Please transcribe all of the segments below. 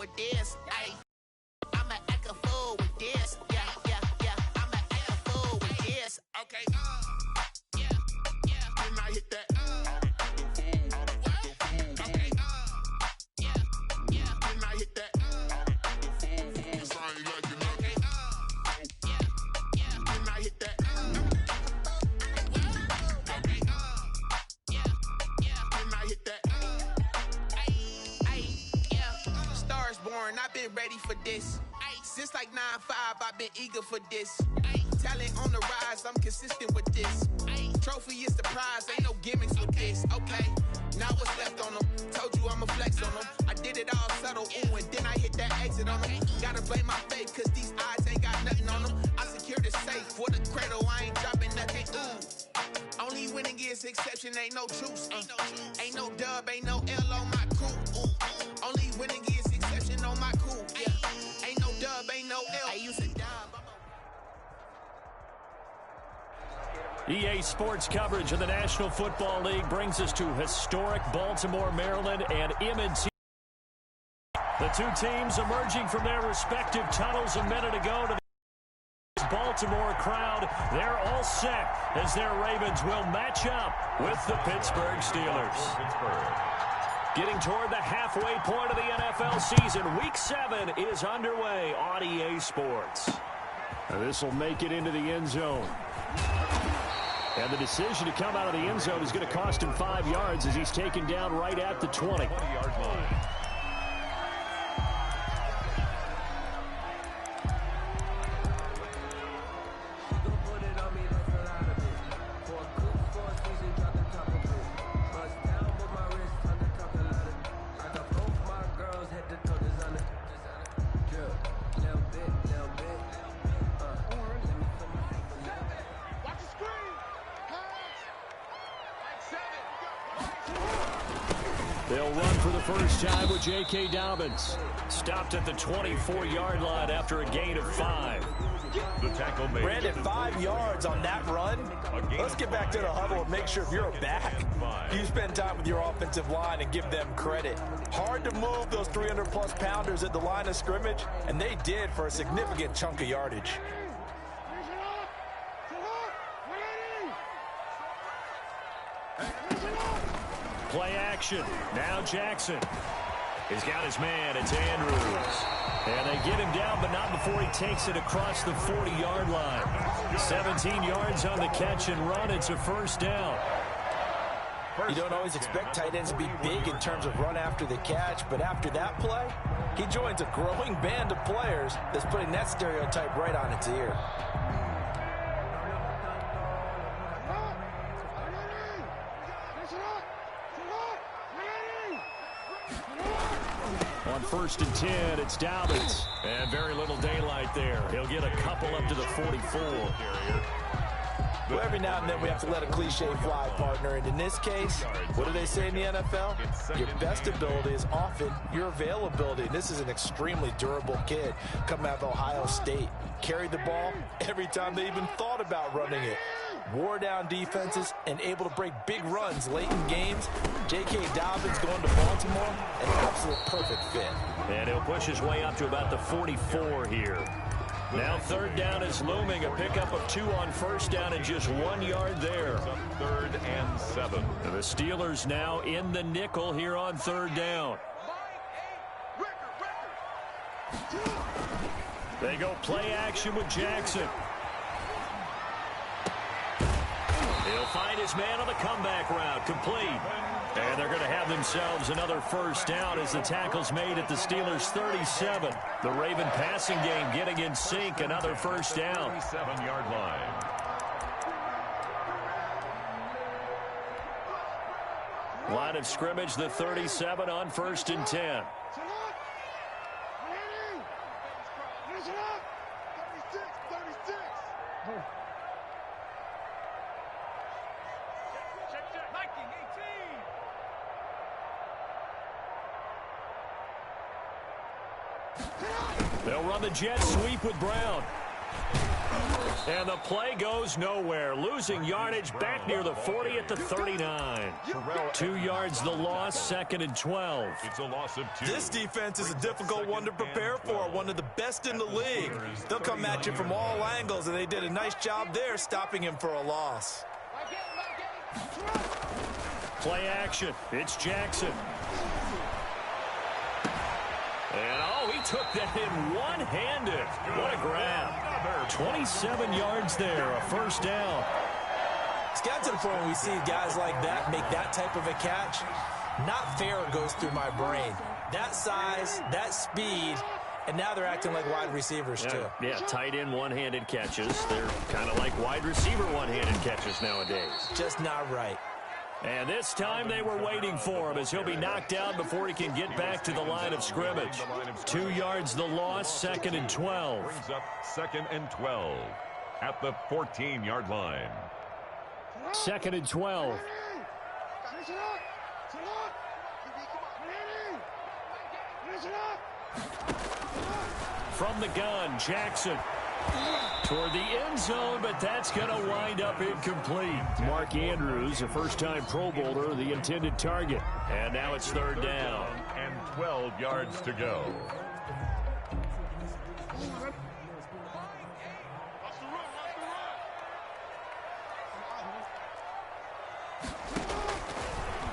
with this. Ay, I'ma act a fool with this. Yeah, yeah, yeah. I'ma act a fool with this. Okay. Yeah, yeah. Then I hit that. Okay. Yeah, yeah. Then I hit that. Cause I ain't like it. Okay. Yeah, yeah. Then I hit that. Okay. Yeah, yeah. Then I hit that. Stars born, I've been ready for this. Since like 9-5, I've been eager for this. Talent on the rise, I'm consistent with this. Trophy is the prize, ain't no gimmicks with this. Okay, now what's left on them? Told you I'ma flex on them. I did it all subtle, ooh, and then I hit that exit on them. Gotta blame my faith, cause these eyes ain't got nothing on them. I secured the safe for the cradle, I ain't dropping nothing, ooh. Only winning is exception, ain't no truce. Ain't no dub, ain't no L on my crew. Only winning is exception on my crew. Yeah. Ain't no dub, ain't no L. I used to dub. EA Sports coverage of the National Football League brings us to historic Baltimore, Maryland, and M&T. The two teams emerging from their respective tunnels a minute ago to the Baltimore crowd. They're all set as their Ravens will match up with the Pittsburgh Steelers. Getting toward the halfway point of the NFL season, Week 7 is underway on EA Sports. This will make it into the end zone. And the decision to come out of the end zone is going to cost him 5 yards as he's taken down right at the 20. 20-yard line. They'll run for the first time with J.K. Dobbins. Stopped at the 24-yard line after a gain of 5. The tackle made. Brandon, 5 yards on that run. Let's get back to the huddle and make sure if you're a back, you spend time with your offensive line and give them credit. Hard to move those 300-plus pounders at the line of scrimmage, and they did for a significant chunk of yardage. Play action. Now Jackson. He's got his man. It's Andrews. And they get him down, but not before he takes it across the 40-yard line. 17 yards on the catch and run. It's a first down. You don't always expect tight ends to be big in terms of run after the catch, but after that play, he joins a growing band of players that's putting that stereotype right on its ear. On 1st and 10, it's Dobbins. And very little daylight there. He'll get a couple up to the 44. Well, every now and then we have to let a cliche fly, partner. And in this case, what do they say in the NFL? Your best ability is often your availability. And this is an extremely durable kid coming out of Ohio State. Carried the ball every time they even thought about running it. Wore down defenses and able to break big runs late in games. J.K. Dobbins going to Baltimore, an absolute perfect fit. And he'll push his way up to about the 44 here. Now 3rd down is looming. A pickup of 2 on 1st down and just 1 yard there. 3rd and 7. The Steelers now in the nickel here on 3rd down. They go play action with Jackson. He'll find his man on the comeback route, complete. And they're going to have themselves another first down as the tackle's made at the Steelers' 37. The Raven passing game getting in sync, another first down. 37-yard line. Line of scrimmage, the 37 on 1st and 10. They'll run the jet sweep with Brown. And the play goes nowhere. Losing yardage back near the 40 at the 39. 2 yards the loss, 2nd and 12. It's a loss of 2. This defense is a difficult one to prepare for, one of the best in the league. They'll come at you from all angles, and they did a nice job there stopping him for a loss. Play action. It's Jackson. And, he took that in one-handed. What a grab. 27 yards there, a first down. It's got to the point where we see guys like that make that type of a catch. Not fair goes through my brain. That size, that speed, and now they're acting like wide receivers too. Yeah, tight end one-handed catches. They're kind of like wide receiver one-handed catches nowadays. Just not right. And this time they were waiting for him as he'll be knocked down before he can get back to the line of scrimmage. 2 yards the loss, 2nd and 12. Brings up 2nd and 12 at the 14-yard line. 2nd and 12. From the gun, Jackson. Toward the end zone, but that's going to wind up incomplete. Mark Andrews, a first-time Pro Bowler, the intended target. And now it's 3rd down. And 12 yards to go.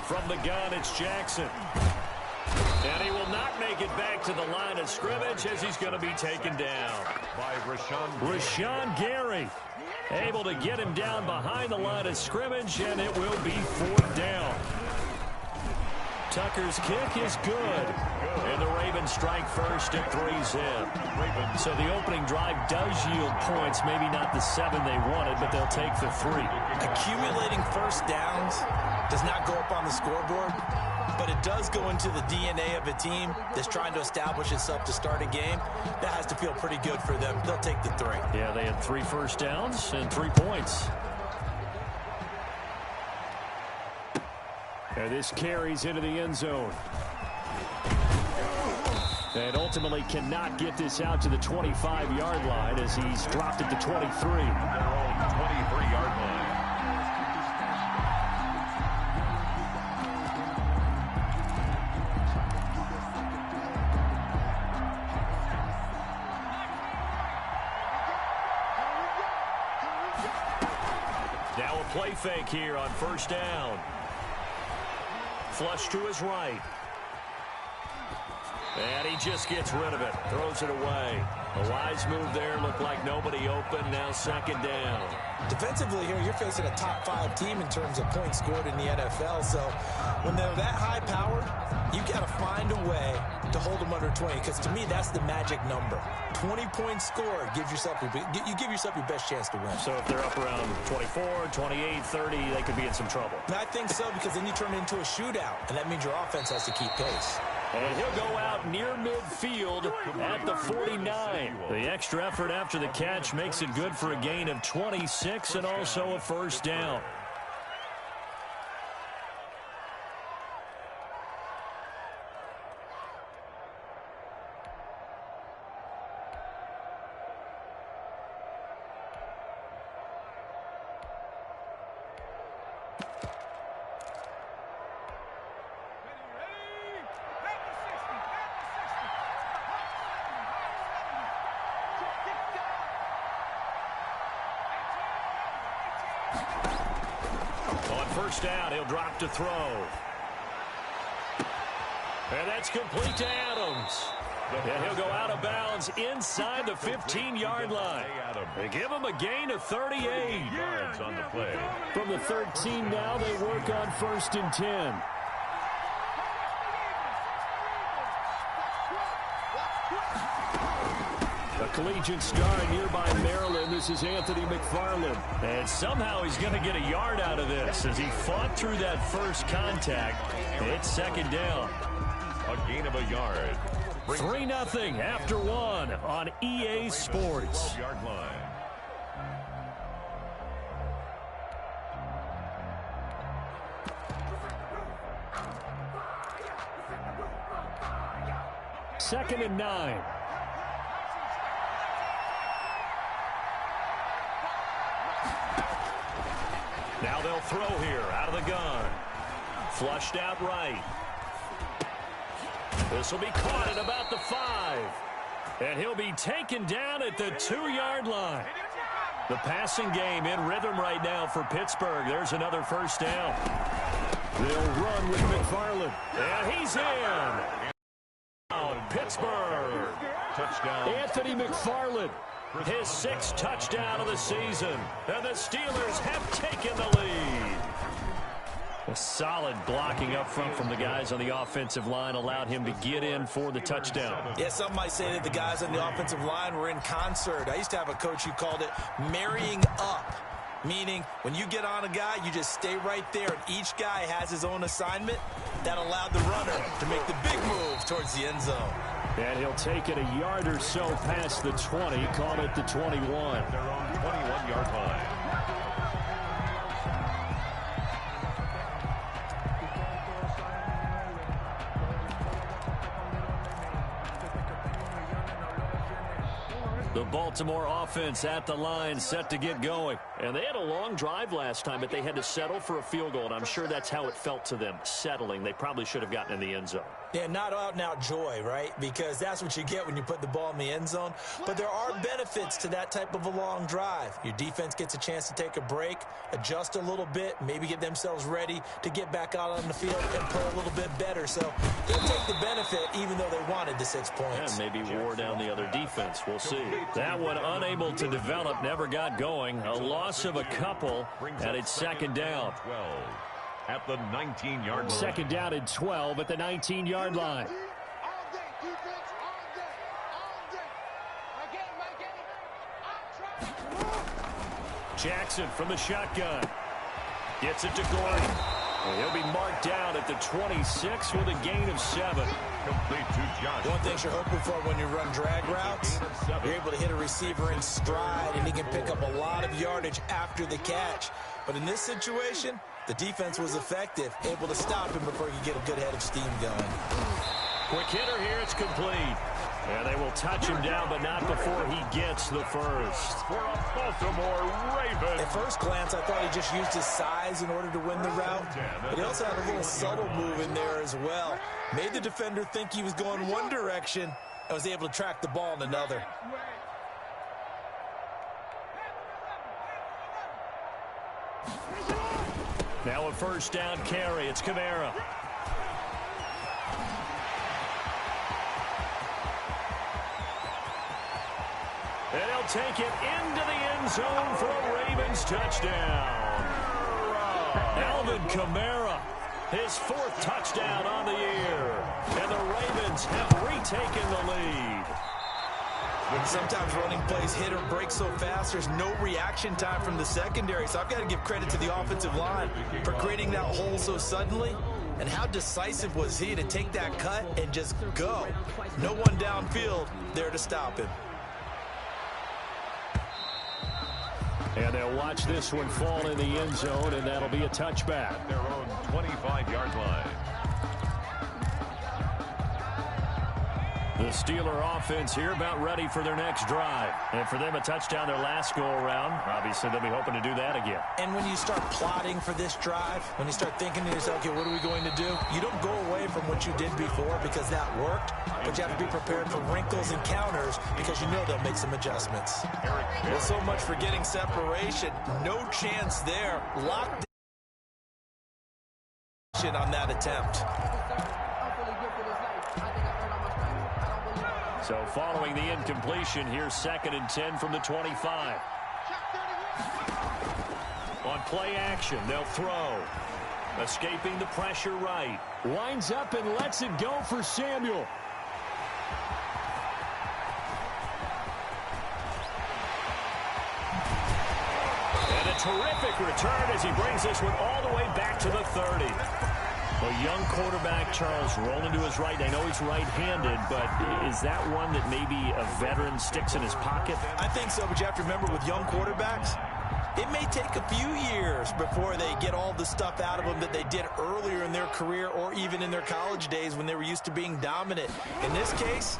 From the gun, it's Jackson. And he will not make it back to the line of scrimmage as he's going to be taken down. By Rashawn Gary able to get him down behind the line of scrimmage, and it will be 4th down. Tucker's kick is good. And the Ravens strike first at 3-zip. So the opening drive does yield points. Maybe not the 7 they wanted, but they'll take the 3. Accumulating first downs does not go up on the scoreboard, but it does go into the DNA of a team that's trying to establish itself to start a game. That has to feel pretty good for them. They'll take the 3. Yeah, they had 3 first downs and 3 points. And this carries into the end zone. And ultimately cannot get this out to the 25-yard line as he's dropped at the 23. Their own 23-yard line. Now a play fake here on 1st down. Flush to his right. And he just gets rid of it. Throws it away. A wise move there. Looked like nobody open. Now 2nd down. Defensively here, you're facing a top 5 team in terms of points scored in the NFL. So when they're that high powered, you got to find a way to hold them under 20. Because to me, that's the magic number. 20 points scored gives yourself you give yourself your best chance to win. So if they're up around 24, 28, 30, they could be in some trouble. And I think so, because then you turn it into a shootout, and that means your offense has to keep pace. And he'll go out near midfield at the 49. The extra effort after the catch makes it good for a gain of 26 and also a 1st down. On 1st down, he'll drop to throw. And that's complete to Adams. And he'll go out of bounds inside the 15-yard line. They give him a gain of 38. Yards on the play. From the 13 now, they work on 1st and 10. A collegiate star in nearby Maryland. This is Anthony McFarland. And somehow he's going to get a yard out of this as he fought through that first contact. It's 2nd down. A gain of a yard. 3-0 after 1 on EA Sports. 12-yard line. Second and 9. Now they'll throw here out of the gun. Flushed out right. This will be caught at about the 5. And he'll be taken down at the 2-yard line. The passing game in rhythm right now for Pittsburgh. There's another first down. They'll run with McFarland. And he's in. Pittsburgh. Touchdown. Anthony McFarland. His 6th touchdown of the season. And the Steelers have taken the lead. A solid blocking up front from the guys on the offensive line allowed him to get in for the touchdown. Yeah, some might say that the guys on the offensive line were in concert. I used to have a coach who called it marrying up, meaning when you get on a guy, you just stay right there, and each guy has his own assignment. That allowed the runner to make the big move towards the end zone. And he'll take it a yard or so past the 20, call it the 21. Their own 21-yard line. The Baltimore offense at the line, set to get going. And they had a long drive last time, but they had to settle for a field goal, and I'm sure that's how it felt to them, settling. They probably should have gotten in the end zone. Yeah, not out-and-out joy, right? Because that's what you get when you put the ball in the end zone. But there are benefits to that type of a long drive. Your defense gets a chance to take a break, adjust a little bit, maybe get themselves ready to get back out on the field and play a little bit better. So they'll take the benefit even though they wanted the 6 points. Yeah, maybe wore down the other defense. We'll see. That one unable to develop, never got going. A loss of a couple, and it's second down. 12 at the 19-yard line. Second down and 12 at the 19-yard line. Jackson from the shotgun. Gets it to Gordon. He'll be marked down at the 26 with a gain of 7. Complete to Josh. One thing you're hoping for when you run drag routes, you're able to hit a receiver in stride, and he can pick up a lot of yardage after the catch. But in this situation, the defense was effective, able to stop him before he could get a good head of steam going. Quick hitter here, it's complete. And they will touch him down, but not before he gets the first. For a Baltimore Ravens. At first glance, I thought he just used his size in order to win the route. But he also had a little subtle move in there as well. Made the defender think he was going one direction and was able to track the ball in another. Now a first down carry. It's Kamara. And he'll take it into the end zone for a Ravens touchdown. Alvin Kamara, his 4th touchdown on the year. And the Ravens have retaken the lead. Sometimes running plays hit or break so fast, there's no reaction time from the secondary. So I've got to give credit to the offensive line for creating that hole so suddenly. And how decisive was he to take that cut and just go. No one downfield there to stop him. And they'll watch this one fall in the end zone, and that'll be a touchback. Their own 25-yard line. The Steeler offense here about ready for their next drive. And for them, a touchdown their last go-around. Obviously, they'll be hoping to do that again. And when you start plotting for this drive, when you start thinking to yourself, okay, what are we going to do? You don't go away from what you did before because that worked, but you have to be prepared for wrinkles and counters because you know they'll make some adjustments. Well, so much for getting separation. No chance there. Locked on that attempt. So following the incompletion, here's 2nd and 10 from the 25. On play action, they'll throw. Escaping the pressure right. Winds up and lets it go for Samuel. And a terrific return as he brings this one all the way back to the 30. A young quarterback, Charles, rolling to his right. I know he's right-handed, but is that one that maybe a veteran sticks in his pocket? I think so, but you have to remember with young quarterbacks, it may take a few years before they get all the stuff out of them that they did earlier in their career or even in their college days when they were used to being dominant. In this case,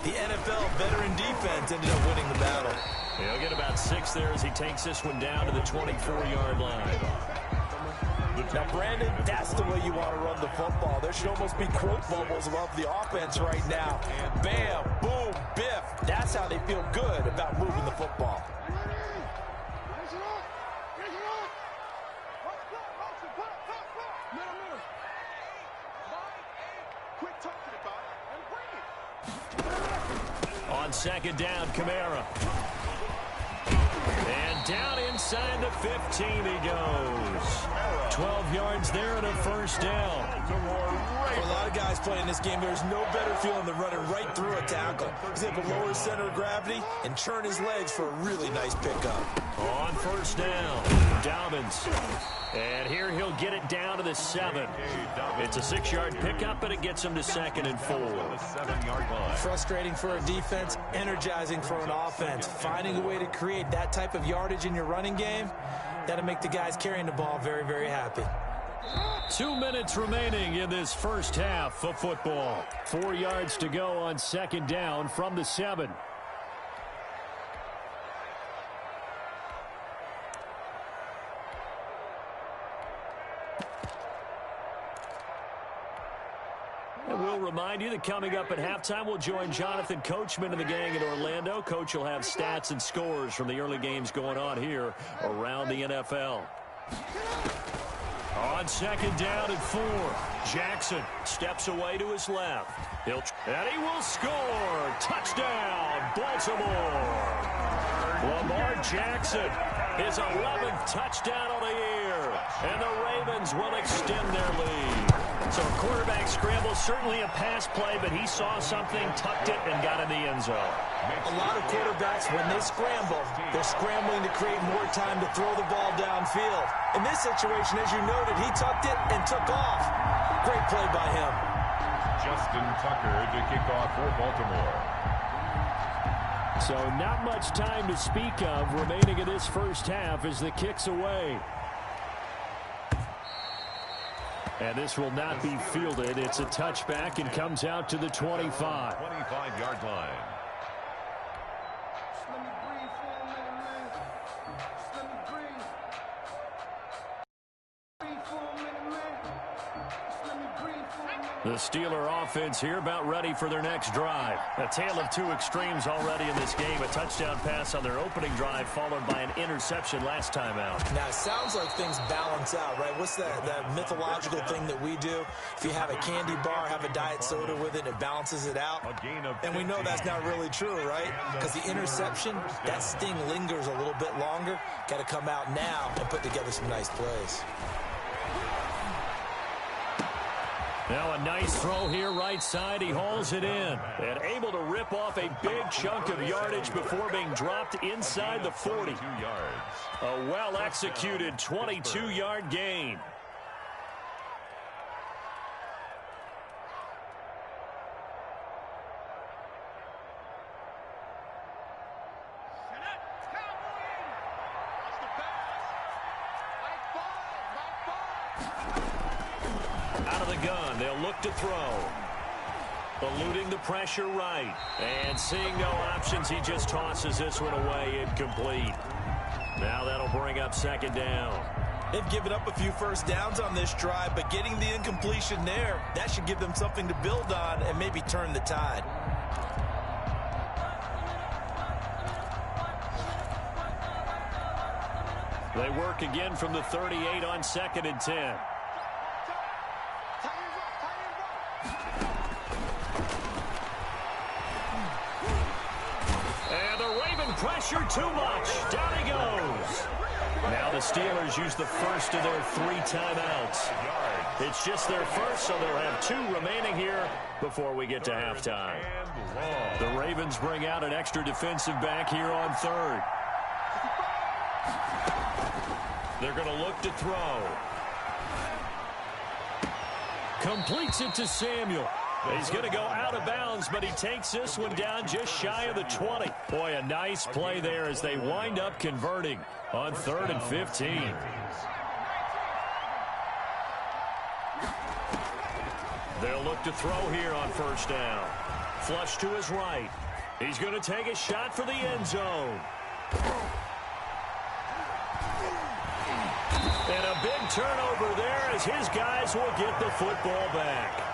the NFL veteran defense ended up winning the battle. He'll get about 6 there as he takes this one down to the 24-yard line. Now, Brandon, that's the way you want to run the football. There should almost be quote bubbles above the offense right now. Bam, boom, biff. That's how they feel good about moving the football. On second down, Kamara. And down inside the 15 he goes. 12 yards there and a first down. For a lot of guys playing this game, there's no better feeling than running right through a tackle. He's able to lower his center of gravity and churn his legs for a really nice pickup. On first down, Dobbins. And here he'll get it down to the 7. It's a 6-yard pickup, but it gets him to 2nd and 4. Frustrating for a defense, energizing for an offense. Finding a way to create that type of yardage in your running game, that'll make the guys carrying the ball very, very happy. 2 minutes remaining in this first half of football. 4 yards to go on second down from the 7. And we'll remind you that coming up at halftime, we'll join Jonathan Coachman and the gang in Orlando. Coach will have stats and scores from the early games going on here around the NFL. On second down and 4, Jackson steps away to his left. And he will score. Touchdown, Baltimore. Lamar Jackson, his 11th touchdown of the year. And the Ravens will extend their lead. So a quarterback scramble, certainly a pass play, but he saw something, tucked it, and got in the end zone. A lot of quarterbacks, when they scramble, they're scrambling to create more time to throw the ball downfield. In this situation, as you noted, he tucked it and took off. Great play by him. Justin Tucker to kick off for Baltimore. So not much time to speak of remaining in this first half as the kick's away. And this will not be fielded. It's a touchback and comes out to the 25. 25-yard line. The Steeler offense here about ready for their next drive. A tale of two extremes already in this game. A touchdown pass on their opening drive followed by an interception last time out. Now, it sounds like things balance out, right? What's that mythological thing that we do? If you have a candy bar, have a diet soda with it, it balances it out. And we know that's not really true, right? Because the interception, that sting lingers a little bit longer. Got to come out now and put together some nice plays. Now a nice throw here right side. He hauls it in and able to rip off a big chunk of yardage before being dropped inside the 40. A well-executed 22-yard gain. Out of the gun, they'll look to throw. Eluding the pressure right. And seeing no options, he just tosses this one away incomplete. Now that'll bring up second down. They've given up a few first downs on this drive, but getting the incompletion there, that should give them something to build on and maybe turn the tide. They work again from the 38 on 2nd and 10. Pressure too much. Down he goes. Now the Steelers use the first of their 3 timeouts. It's just their first, so they'll have 2 remaining here before we get to halftime. The Ravens bring out an extra defensive back here on 3rd. They're going to look to throw. Completes it to Samuel. He's going to go out of bounds, but he takes this one down just shy of the 20. Boy, a nice play there as they wind up converting on 3rd and 15. They'll look to throw here on first down. Flush to his right. He's going to take a shot for the end zone. And a big turnover there as his guys will get the football back.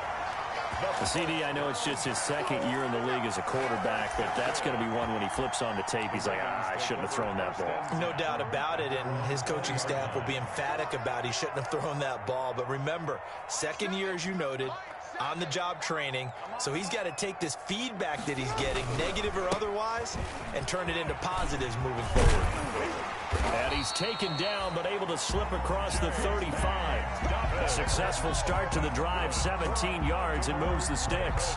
The CD, I know it's just his second year in the league as a quarterback, but that's going to be one when he flips on the tape. He's like, I shouldn't have thrown that ball. No doubt about it, and his coaching staff will be emphatic about he shouldn't have thrown that ball. But remember, second year, as you noted, on-the-job training, so he's got to take this feedback that he's getting, negative or otherwise, and turn it into positives moving forward. And he's taken down, but able to slip across the 35. A successful start to the drive, 17 yards, and moves the sticks.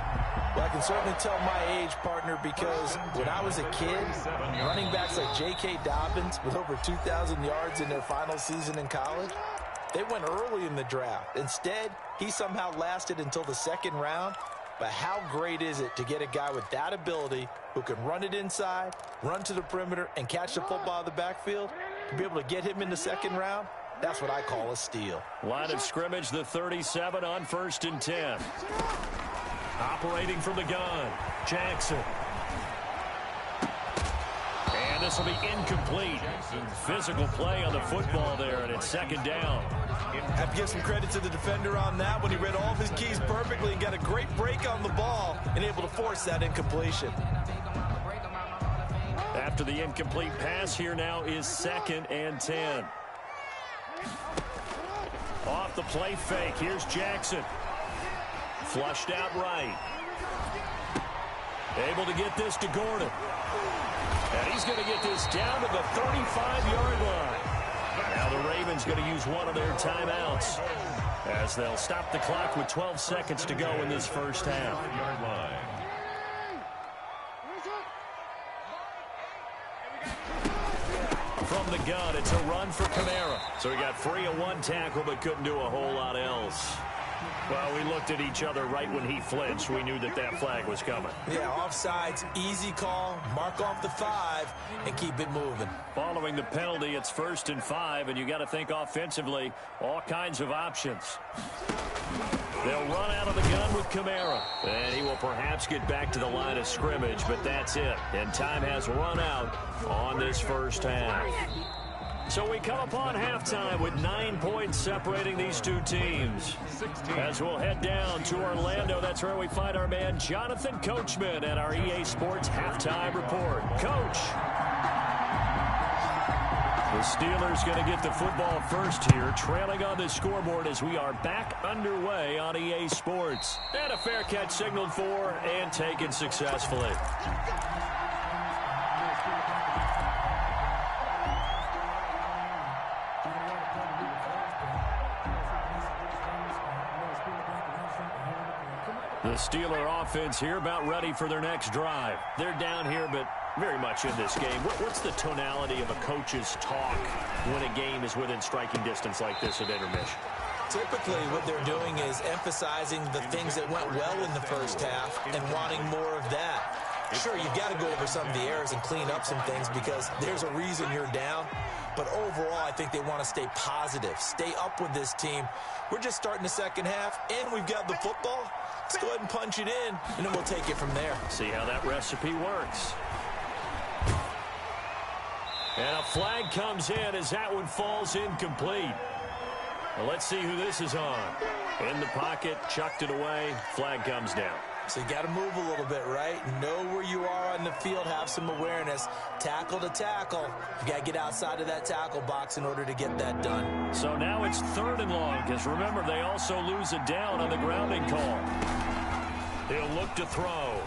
Well, I can certainly tell my age, partner, because when I was a kid, running backs like J.K. Dobbins with over 2,000 yards in their final season in college, they went early in the draft. Instead, he somehow lasted until the second round. But how great is it to get a guy with that ability who can run it inside, run to the perimeter, and catch the football out of the backfield? To be able to get him in the second round, that's what I call a steal. Line of scrimmage, the 37 on 1st and 10. Operating from the gun, Jackson. And this will be incomplete. Physical play on the football there, and it's second down. I have to give some credit to the defender on that when he read all of his keys perfectly and got a great break on the ball and able to force that incompletion. After the incomplete pass, here now is 2nd and 10. Off the play fake, here's Jackson. Flushed out right. Able to get this to Gordon. And he's going to get this down to the 35-yard line. Now the Ravens going to use one of their timeouts as they'll stop the clock with 12 seconds to go in this first half. From the gun, it's a run for Kamara. So he got free of one tackle but couldn't do a whole lot else. Well, we looked at each other right when he flinched. We knew that that flag was coming. Yeah, offsides, easy call, mark off the 5, and keep it moving. Following the penalty, it's 1st and 5, and you got to think offensively, all kinds of options. They'll run out of the gun with Kamara, and he will perhaps get back to the line of scrimmage, but that's it. And time has run out on this first half. So we come upon halftime with 9 points separating these two teams. As we'll head down to Orlando, that's where we find our man Jonathan Coachman at our EA Sports Halftime Report. Coach. The Steelers going to get the football first here, trailing on the scoreboard as we are back underway on EA Sports. And a fair catch signaled for and taken successfully. The Steeler offense here about ready for their next drive. They're down here, but very much in this game. What's the tonality of a coach's talk when a game is within striking distance like this at intermission? Typically, what they're doing is emphasizing the things that went well in the first half and wanting more of that. Sure, you've got to go over some of the errors and clean up some things because there's a reason you're down. But overall, I think they want to stay positive, stay up with this team. We're just starting the second half, and we've got the football. Let's go ahead and punch it in, and then we'll take it from there. See how that recipe works. And a flag comes in as that one falls incomplete. Well, let's see who this is on. In the pocket, chucked it away, flag comes down. So you got to move a little bit, right? Know where you are on the field, have some awareness. Tackle to tackle. You got to get outside of that tackle box in order to get that done. So now it's 3rd and long, because remember, they also lose a down on the grounding call. He'll look to throw.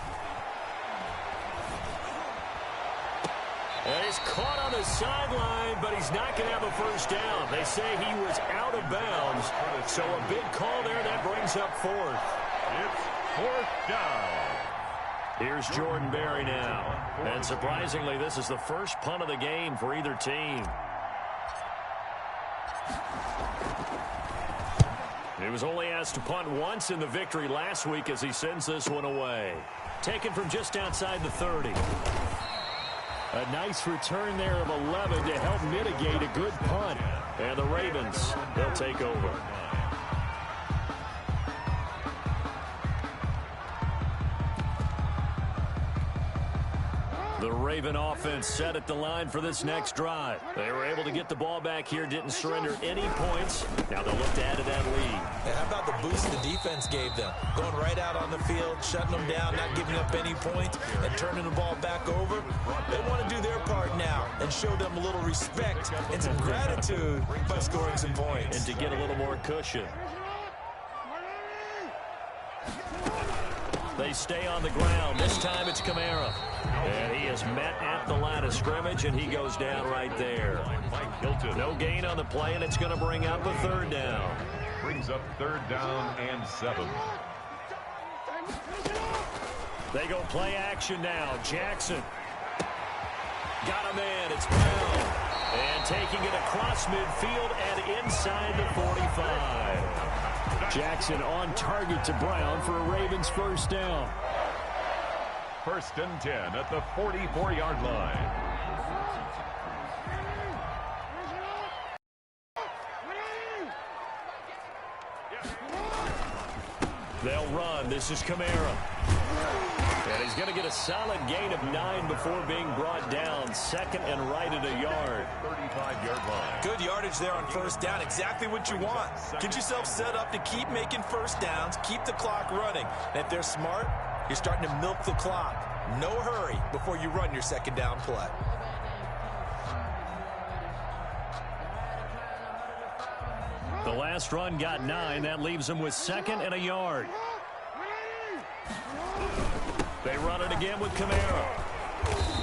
And he's caught on the sideline, but he's not going to have a first down. They say he was out of bounds, so a big call there that brings up 4th. It's 4th down. Here's Jordan Berry now. And surprisingly, this is the first punt of the game for either team. He was only asked to punt once in the victory last week as he sends this one away. Taken from just outside the 30. A nice return there of 11 to help mitigate a good punt. And the Ravens, they'll take over. The Raven offense set at the line for this next drive. They were able to get the ball back here, didn't surrender any points. Now they'll look to add to that lead. And how about the boost the defense gave them? Going right out on the field, shutting them down, not giving up any points, and turning the ball back over. They want to do their part now and show them a little respect and some gratitude by scoring some points. And to get a little more cushion. They stay on the ground. This time it's Kamara. And he is met at the line of scrimmage, and he goes down right there. No gain on the play, and it's going to bring up a third down. Brings up third down and 7. They go play action now. Jackson. Got a man. It's Brown. And taking it across midfield and inside the 45. Jackson on target to Brown for a Ravens first down. 1st and 10 at the 44-yard line. They'll run. This is Kamara. And he's going to get a solid gain of 9 before being brought down. 2nd and right at a yard. 35-yard line. Good yardage there on first down. Exactly what you want. Get yourself set up to keep making first downs, keep the clock running. And if they're smart, you're starting to milk the clock. No hurry before you run your second down play. The last run got 9. That leaves them with 2nd and a yard. They run it again with Kamara.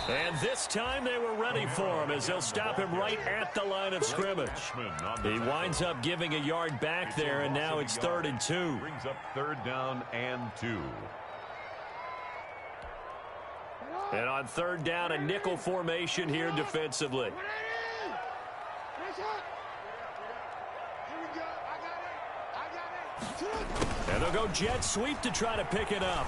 And this time they were ready for him as they'll stop him right at the line of scrimmage. He winds up giving a yard back there, and now it's 3rd and 2. Brings up 3rd down and 2. And on 3rd down, a nickel formation here defensively. And they'll go jet sweep to try to pick it up.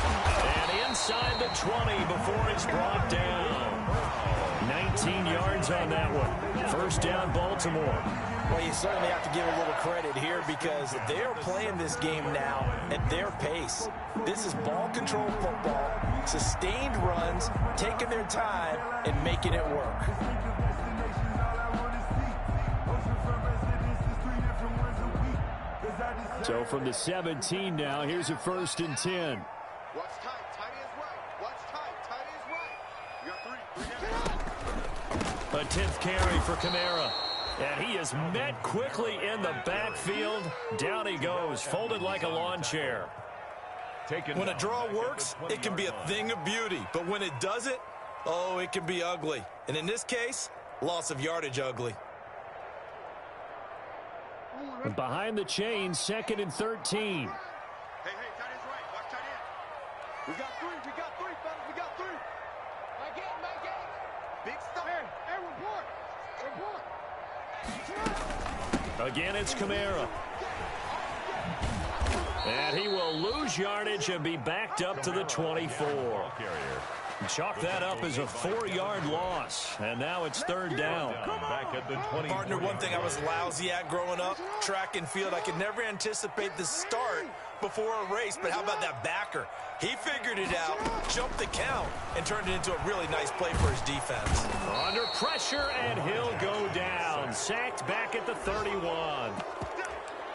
And inside the 20 before it's brought down. 19 yards on that one. First down, Baltimore. Well, you certainly have to give a little credit here because they're playing this game now at their pace. This is ball control football, sustained runs, taking their time, and making it work. So from the 17 now, here's a 1st and 10. Watch tight. Tight is right. Watch tight. Tight is right. You got 3. A 10th carry for Kamara. And he is met quickly in the backfield. Down he goes, folded like a lawn chair. When a draw works, it can be a thing of beauty. But when it doesn't, oh, it can be ugly. And in this case, loss of yardage ugly. Behind the chains, 2nd and 13. Hey, tight is right. Watch tight end. We got 3. We got 3, fellas. We got 3. My game. Big stuff. Hey, report. Again, it's Kamara. And he will lose yardage and be backed up to the 24. Chalk that up as a 4-yard loss. And now it's 3rd down. Back at the 20. Partner, one thing I was lousy at growing up, track and field. I could never anticipate the start before a race, but how about that backer? He figured it out, jumped the count, and turned it into a really nice play for his defense. Under pressure, and he'll go down. Sacked back at the 31.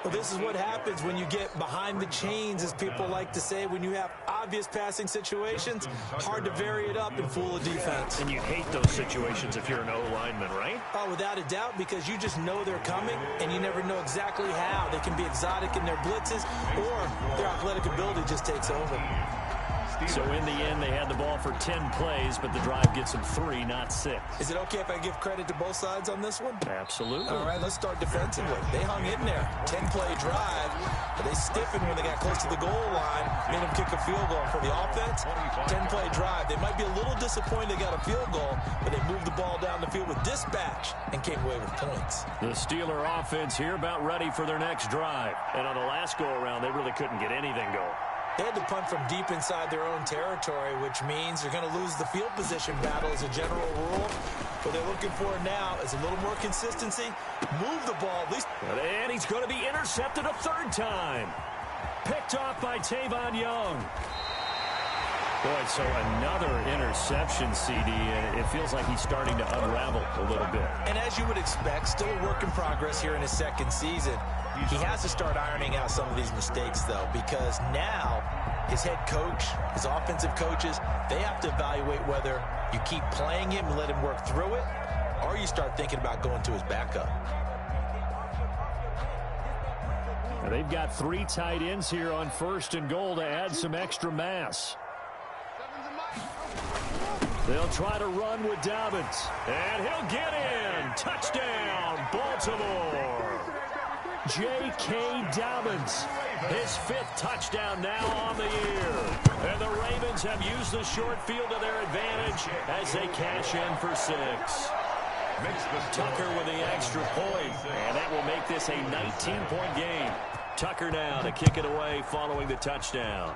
Well, this is what happens when you get behind the chains, as people like to say. When you have obvious passing situations, hard to vary it up and fool a defense. And you hate those situations if you're an O-lineman, right? Oh, without a doubt, because you just know they're coming, and you never know exactly how. They can be exotic in their blitzes, or their athletic ability just takes over. So in the end, they had the ball for 10 plays, but the drive gets them 3, not 6. Is it okay if I give credit to both sides on this one? Absolutely. All right, let's start defensively. They hung in there. 10-play drive, but they stiffened when they got close to the goal line, made them kick a field goal. For the offense, 10-play drive. They might be a little disappointed they got a field goal, but they moved the ball down the field with dispatch and came away with points. The Steeler offense here about ready for their next drive. And on the last go-around, they really couldn't get anything going. They had to punt from deep inside their own territory, which means they're going to lose the field position battle as a general rule. What they're looking for now is a little more consistency. Move the ball at least. And he's going to be intercepted a 3rd time. Picked off by Tavon Young. Boy, so another interception, CD, and it feels like he's starting to unravel a little bit. And as you would expect, still a work in progress here in his second season. He has to start ironing out some of these mistakes, though, because now his head coach, his offensive coaches, they have to evaluate whether you keep playing him and let him work through it, or you start thinking about going to his backup. Now they've got 3 tight ends here on 1st and goal to add some extra mass. They'll try to run with Dobbins. And he'll get in. Touchdown, Baltimore. J.K. Dobbins. His 5th touchdown now on the year. And the Ravens have used the short field to their advantage as they cash in for 6. Tucker with the extra point. And that will make this a 19-point game. Tucker now to kick it away following the touchdown.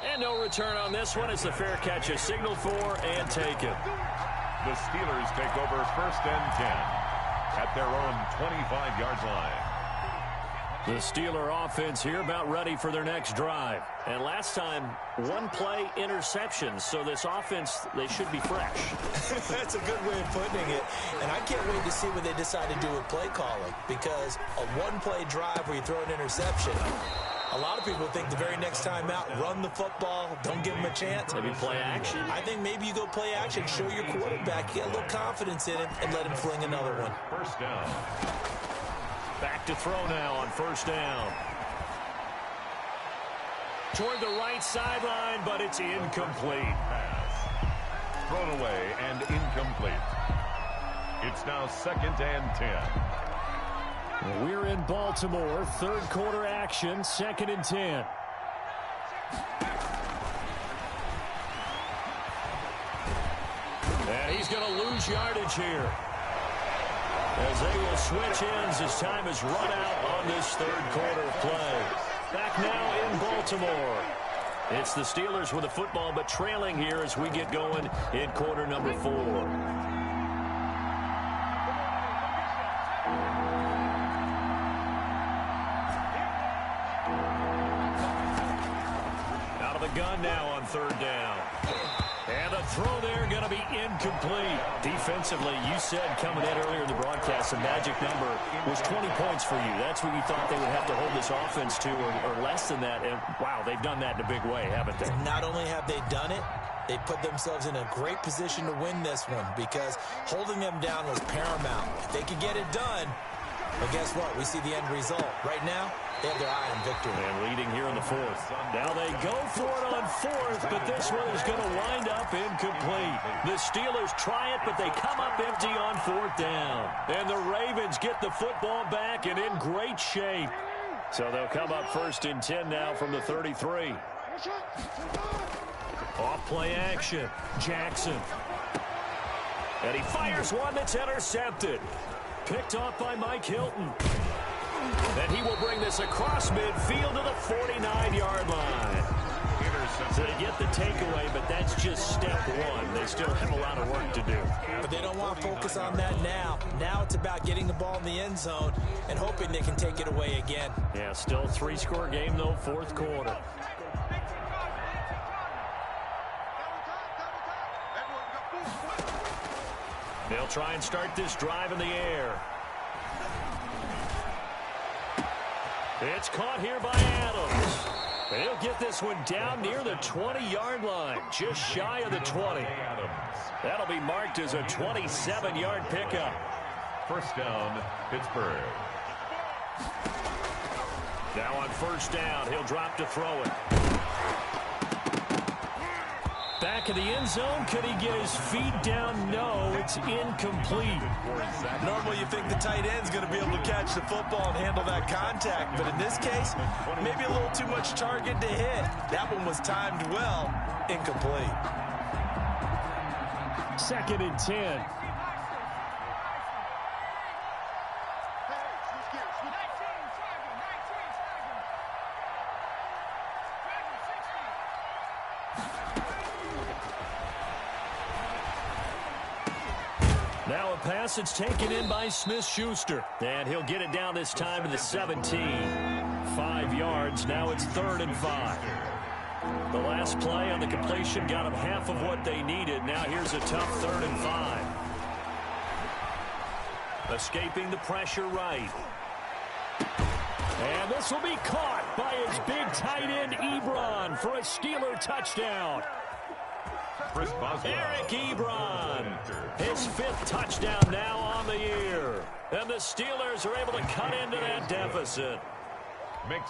And no return on this one. It's a fair catch, a signal for and taken. The Steelers take over 1st and 10 at their own 25-yard line. The Steeler offense here about ready for their next drive. And last time, 1 play interception. So this offense, they should be fresh. That's a good way of putting it. And I can't wait to see what they decide to do with play calling. Because a 1-play drive where you throw an interception, a lot of people think the very next time out, run the football, don't give him a chance. Maybe play action. I think maybe you go play action, show your quarterback, get a little confidence in him, and let him fling another one. 1st down. Back to throw now on 1st down. Toward the right sideline, but it's incomplete. Pass. Thrown away and incomplete. It's now 2nd and 10. We're in Baltimore. 3rd quarter action. 2nd and 10. And he's going to lose yardage here, as they will switch ends as time is run out on this 3rd quarter of play. Back now in Baltimore. It's the Steelers with the football, but trailing here as we get going in quarter number 4. Gun now on 3rd down. And a throw there going to be incomplete. Defensively, you said coming in earlier in the broadcast, the magic number was 20 points for you. That's what you thought they would have to hold this offense to, or less than that. And, wow, they've done that in a big way, haven't they? Not only have they done it, they put themselves in a great position to win this one because holding them down was paramount. If they could get it done, well, guess what? We see the end result. Right now, they have their eye on victory. And leading here in the 4th. Now they go for it on 4th, but this one is going to wind up incomplete. The Steelers try it, but they come up empty on 4th down. And the Ravens get the football back and in great shape. So they'll come up 1st and 10 now from the 33. Off play action. Jackson. And he fires one that's intercepted. Picked off by Mike Hilton. And he will bring this across midfield to the 49-yard line. So they get the takeaway, but that's just step 1. They still have a lot of work to do. But they don't want to focus on that now. Now it's about getting the ball in the end zone and hoping they can take it away again. Yeah, still a 3-score game, though, 4th quarter. They'll try and start this drive in the air. It's caught here by Adams. He'll get this one down near the 20-yard line, just shy of the 20. That'll be marked as a 27-yard pickup. 1st down, Pittsburgh. Now on 1st down, he'll drop to throw it. Back of the end zone, could he get his feet down? No, it's incomplete. Normally you think the tight end's going to be able to catch the football and handle that contact, but in this case, maybe a little too much target to hit. That one was timed well, incomplete. 2nd and 10. Now a pass that's taken in by Smith-Schuster. And he'll get it down this time to the 17. 5 yards. Now it's 3rd and 5. The last play on the completion got them half of what they needed. Now here's a tough 3rd and 5. Escaping the pressure right. And this will be caught by his big tight end, Ebron, for a Steeler touchdown. Eric Ebron, his 5th touchdown now on the year. And the Steelers are able to cut into that deficit.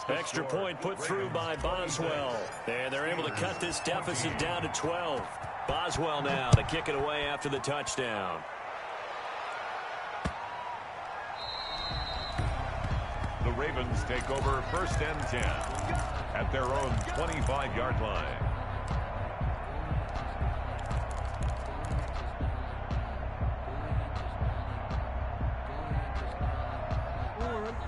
Extra point put through by Boswell. And they're able to cut this deficit down to 12. Boswell now to kick it away after the touchdown. The Ravens take over 1st and 10 at their own 25-yard line.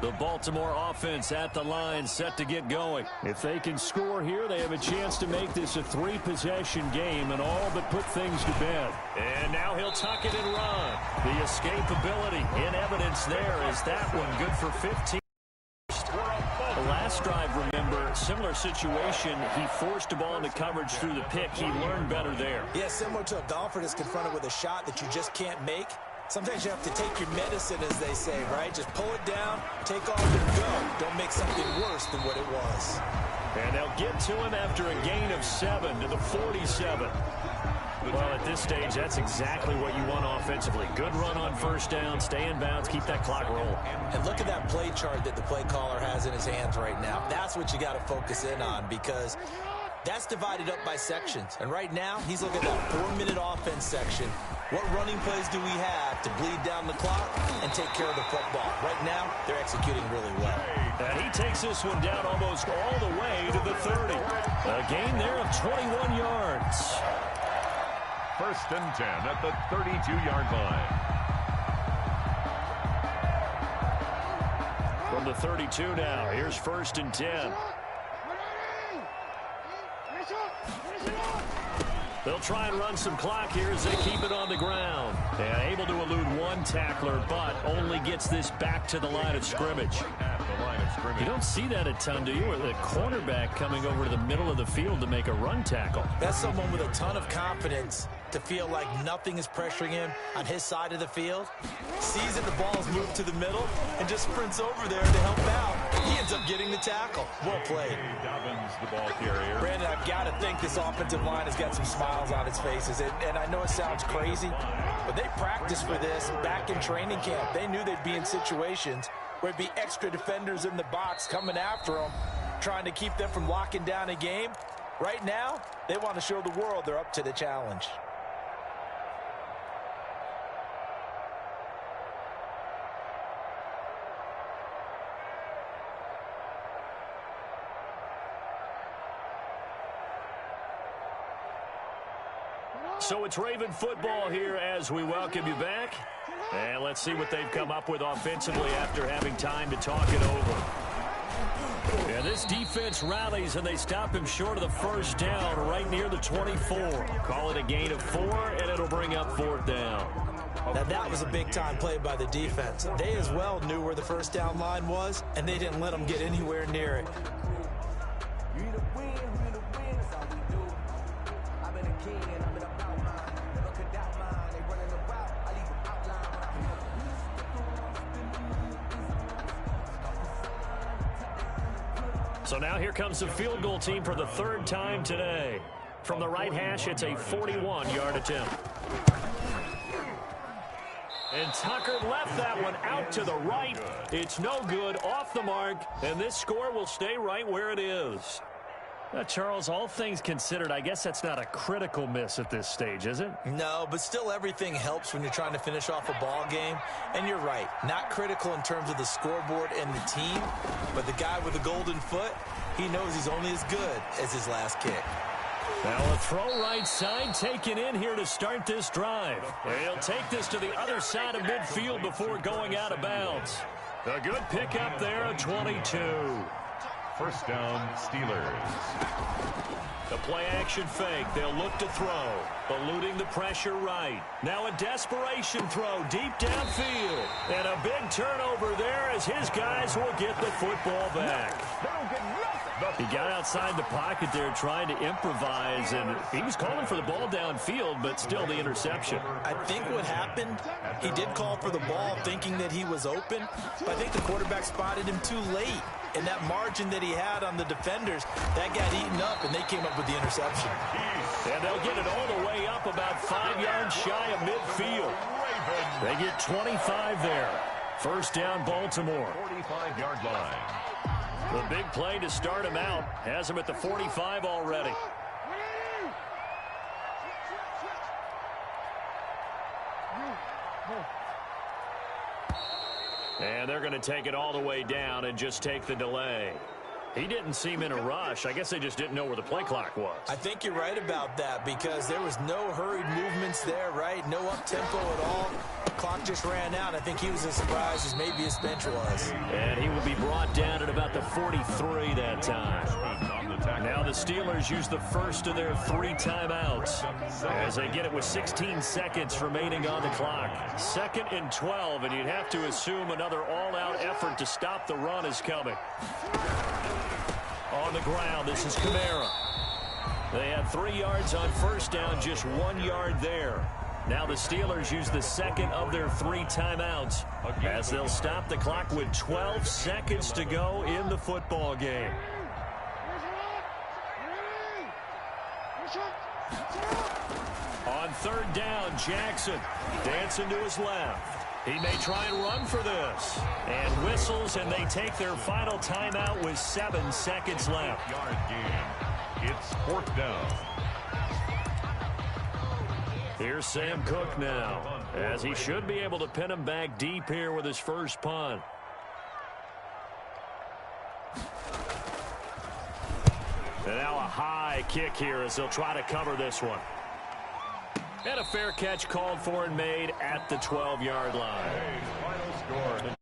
The Baltimore offense at the line, set to get going. If they can score here, they have a chance to make this a 3-possession game and all but put things to bed. And now he'll tuck it and run. The escapability in evidence there is that one good for 15. The last drive, remember, similar situation. He forced a ball into coverage through the pick. He learned better there. Yeah, similar to a golfer that's confronted with a shot that you just can't make. Sometimes you have to take your medicine, as they say, right? Just pull it down, take off, and go. Don't make something worse than what it was. And they'll get to him after a gain of 7 to the 47. Well, at this stage, that's exactly what you want offensively. Good run on 1st down, stay in bounds, keep that clock rolling. And look at that play chart that the play caller has in his hands right now. That's what you got to focus in on, because that's divided up by sections. And right now, he's looking at that 4-minute offense section. What running plays do we have to bleed down the clock and take care of the football? Right now, they're executing really well. And he takes this one down almost all the way to the 30. A gain there of 21 yards. 1st and 10 at the 32-yard line. From the 32 now, here's 1st and 10. They'll try and run some clock here as they keep it on the ground. And able to elude one tackler, but only gets this back to the line of scrimmage. You don't see that a ton, do you? Or the cornerback coming over to the middle of the field to make a run tackle. That's someone with a ton of confidence to feel like nothing is pressuring him on his side of the field. Sees that the ball's moved to the middle and just sprints over there to help out. He ends up getting the tackle. Well played. Dobbins, the ball carrier. Brandon, I've got to think this offensive line has got some smiles on its faces. And I know it sounds crazy, but they practiced for this back in training camp. They knew they'd be in situations where it'd be extra defenders in the box coming after them, trying to keep them from locking down a game. Right now, they want to show the world they're up to the challenge. So it's Raven football here as we welcome you back. And let's see what they've come up with offensively after having time to talk it over. Yeah, this defense rallies, and they stop him short of the 1st down right near the 24. Call it a gain of 4, and it'll bring up 4th down. Now, that was a big-time play by the defense. They as well knew where the 1st down line was, and they didn't let them get anywhere near it. So now here comes the field goal team for the 3rd time today. From the right hash, it's a 41-yard attempt. And Tucker left that one out to the right. It's no good, off the mark, and this score will stay right where it is. Charles, all things considered, I guess that's not a critical miss at this stage, is it? No, but still everything helps when you're trying to finish off a ball game. And you're right, not critical in terms of the scoreboard and the team, but the guy with the golden foot, he knows he's only as good as his last kick. Now a throw right side taken in here to start this drive. He'll take this to the other side of midfield before going out of bounds. A good pickup there, a 22. 1st down, Steelers. The play action fake. They'll look to throw. Eluding the pressure right. Now a desperation throw deep downfield. And a big turnover there as his guys will get the football back. They don't get nothing. He got outside the pocket there trying to improvise, and he was calling for the ball downfield, but still the interception. I think what happened, he did call for the ball thinking that he was open, but I think the quarterback spotted him too late. And that margin that he had on the defenders, that got eaten up, and they came up with the interception. And they'll get it all the way up about 5 yards shy of midfield. They get 25 there. First down, Baltimore. 45-yard line. The big play to start him out has him at the 45 already. And they're going to take it all the way down and just take the delay. He didn't seem in a rush. I guess they just didn't know where the play clock was. I think you're right about that because there was no hurried movements there, right? No up-tempo at all. The clock just ran out. I think he was as surprised as maybe his bench was. And he will be brought down at about the 43 that time. Now the Steelers use the first of their 3 timeouts as they get it with 16 seconds remaining on the clock. 2nd and 12, and you'd have to assume another all-out effort to stop the run is coming. On the ground, this is Kamara. They had 3 yards on first down, just 1 yard there. Now the Steelers use the second of their 3 timeouts as they'll stop the clock with 12 seconds to go in the football game. On 3rd down, Jackson dancing to his left. He may try and run for this. And whistles, and they take their final timeout with 7 seconds left. Yard gain. It's 4th down. Here's Sam Cook now, as he should be able to pin him back deep here with his first punt. And now a high kick here as they'll try to cover this one. And a fair catch called for and made at the 12-yard line. Final score.